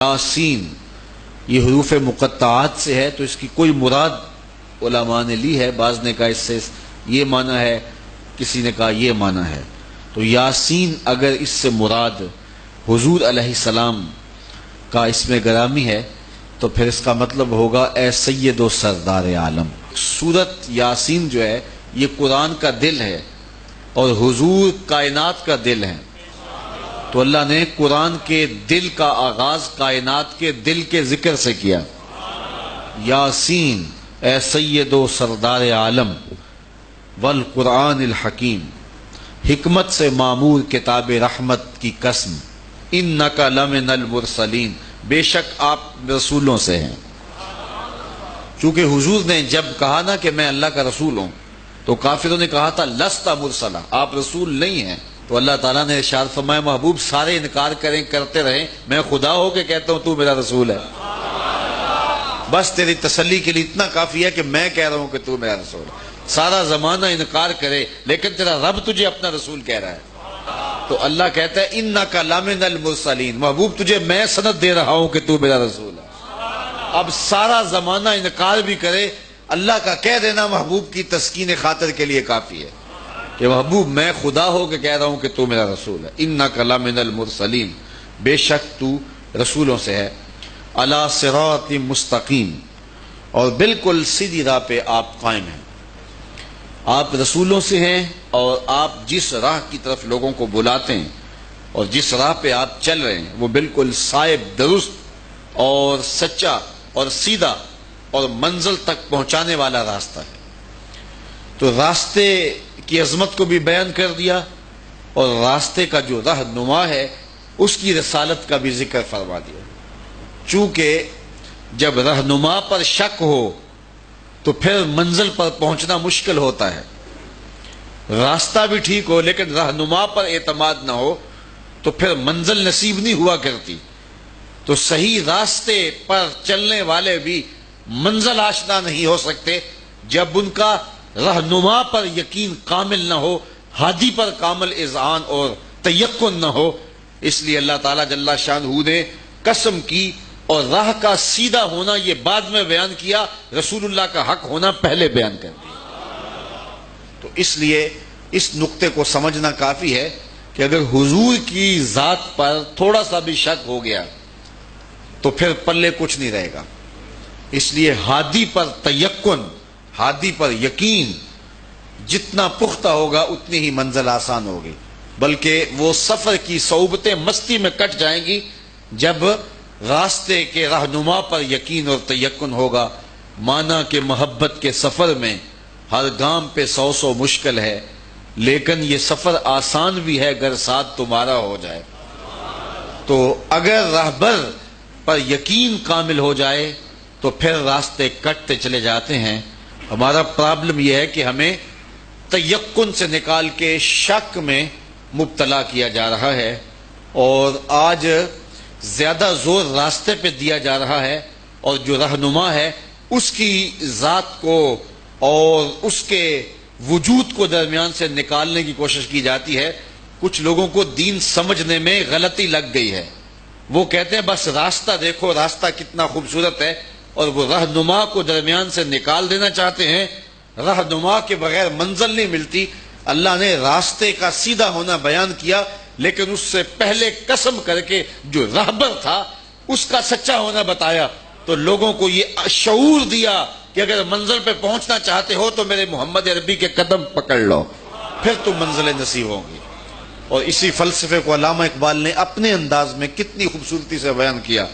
یاسین یہ حروف مقطعات سے ہے، تو اس کی کوئی مراد علماء نے لی ہے۔ بعض نے کہا اس سے یہ معنی ہے، کسی نے کہا یہ معنی ہے۔ تو یاسین اگر اس سے مراد حضور علیہ السلام کا اسم گرامی ہے تو پھر اس کا مطلب ہوگا اے سید و سردار عالم۔ سورت یاسین جو ہے یہ قرآن کا دل ہے اور حضور کائنات کا دل ہے، تو اللہ نے قرآن کے دل کا آغاز کائنات کے دل کے ذکر سے کیا۔ یاسین اے سید و سردار عالم والقرآن الحکیم، حکمت سے معمور کتاب رحمت کی قسم، انک لمن المرسلین، بے شک آپ رسولوں سے ہیں۔ چونکہ حضور نے جب کہا نا کہ میں اللہ کا رسول ہوں تو کافروں نے کہا تھا لست مرسلا، آپ رسول نہیں ہیں، تو اللہ تعالیٰ نے ارشاد فرمایا محبوب سارے انکار کریں کرتے رہیں، میں خدا ہو کے کہتا ہوں تو میرا رسول ہے، بس تیری تسلی کے لیے اتنا کافی ہے کہ میں کہہ رہا ہوں کہ تو میرا رسول ہے۔ سارا زمانہ انکار کرے لیکن تیرا رب تجھے اپنا رسول کہہ رہا ہے، تو اللہ کہتا ہے انک لمن المرسلین، محبوب تجھے میں سند دے رہا ہوں کہ تو میرا رسول ہے۔ اب سارا زمانہ انکار بھی کرے، اللہ کا کہہ دینا محبوب کی تسکین خاطر کے لیے کافی ہے کہ محبوب میں خدا ہو کے کہہ رہا ہوں کہ تو میرا رسول ہے۔ انک لمن المرسلین، بے شک تو رسولوں سے ہے۔ علی صراط مستقیم، اور بالکل سیدھی راہ پہ آپ قائم ہیں، آپ رسولوں سے ہیں اور آپ جس راہ کی طرف لوگوں کو بلاتے ہیں اور جس راہ پہ آپ چل رہے ہیں وہ بالکل صائب، درست اور سچا اور سیدھا اور منزل تک پہنچانے والا راستہ ہے۔ تو راستے کی عظمت کو بھی بیان کر دیا اور راستے کا جو رہنما ہے اس کی رسالت کا بھی ذکر فرما دیا، چونکہ جب رہنما پر شک ہو تو پھر منزل پر پہنچنا مشکل ہوتا ہے۔ راستہ بھی ٹھیک ہو لیکن رہنما پر اعتماد نہ ہو تو پھر منزل نصیب نہیں ہوا کرتی۔ تو صحیح راستے پر چلنے والے بھی منزل آشنا نہیں ہو سکتے جب ان کا رہنما پر یقین کامل نہ ہو، ہادی پر کامل اذعان اور تیقن نہ ہو۔ اس لیے اللہ تعالیٰ جل شانہ نے قسم کی اور راہ کا سیدھا ہونا یہ بعد میں بیان کیا، رسول اللہ کا حق ہونا پہلے بیان کر دیا۔ تو اس لیے اس نقطے کو سمجھنا کافی ہے کہ اگر حضور کی ذات پر تھوڑا سا بھی شک ہو گیا تو پھر پلے کچھ نہیں رہے گا۔ اس لیے ہادی پر تیقن، ہادی پر یقین جتنا پختہ ہوگا اتنی ہی منزل آسان ہوگی، بلکہ وہ سفر کی صعوبتیں مستی میں کٹ جائیں گی جب راستے کے رہنما پر یقین اور تیقن ہوگا۔ مانا کہ محبت کے سفر میں ہر گام پہ 100 مشکل ہے، لیکن یہ سفر آسان بھی ہے اگر ساتھ تمہارا ہو جائے۔ تو اگر راہبر پر یقین کامل ہو جائے تو پھر راستے کٹتے چلے جاتے ہیں۔ ہمارا پرابلم یہ ہے کہ ہمیں تیقن سے نکال کے شک میں مبتلا کیا جا رہا ہے، اور آج زیادہ زور راستے پہ دیا جا رہا ہے اور جو رہنما ہے اس کی ذات کو اور اس کے وجود کو درمیان سے نکالنے کی کوشش کی جاتی ہے۔ کچھ لوگوں کو دین سمجھنے میں غلطی لگ گئی ہے، وہ کہتے ہیں بس راستہ دیکھو، راستہ کتنا خوبصورت ہے، اور وہ رہنما کو درمیان سے نکال دینا چاہتے ہیں۔ رہنما کے بغیر منزل نہیں ملتی۔ اللہ نے راستے کا سیدھا ہونا بیان کیا، لیکن اس سے پہلے قسم کر کے جو راہبر تھا اس کا سچا ہونا بتایا، تو لوگوں کو یہ شعور دیا کہ اگر منزل پہ پہنچنا چاہتے ہو تو میرے محمد عربی کے قدم پکڑ لو، پھر تو منزلیں نصیب ہوں گی۔ اور اسی فلسفے کو علامہ اقبال نے اپنے انداز میں کتنی خوبصورتی سے بیان کیا،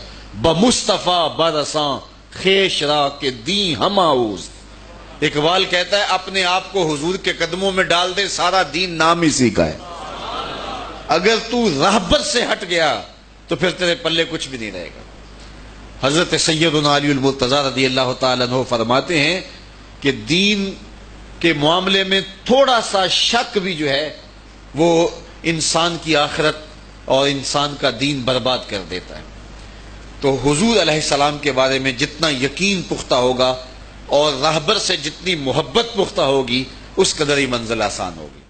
بمصطفیٰ برساں خیش را کے دیں ہم آؤز۔ اقبال کہتا ہے اپنے آپ کو حضور کے قدموں میں ڈال دے، سارا دین نام اسی کا ہے۔ اگر تو راہبر سے ہٹ گیا تو پھر تیرے پلے کچھ بھی نہیں رہے گا۔ حضرت سیدنا علی المرتضیٰ رضی اللہ تعالیٰ عنہ فرماتے ہیں کہ دین کے معاملے میں تھوڑا سا شک بھی جو ہے وہ انسان کی آخرت اور انسان کا دین برباد کر دیتا ہے۔ تو حضور علیہ السلام کے بارے میں جتنا یقین پختہ ہوگا اور راہبر سے جتنی محبت پختہ ہوگی اس قدر ہی منزل آسان ہوگی۔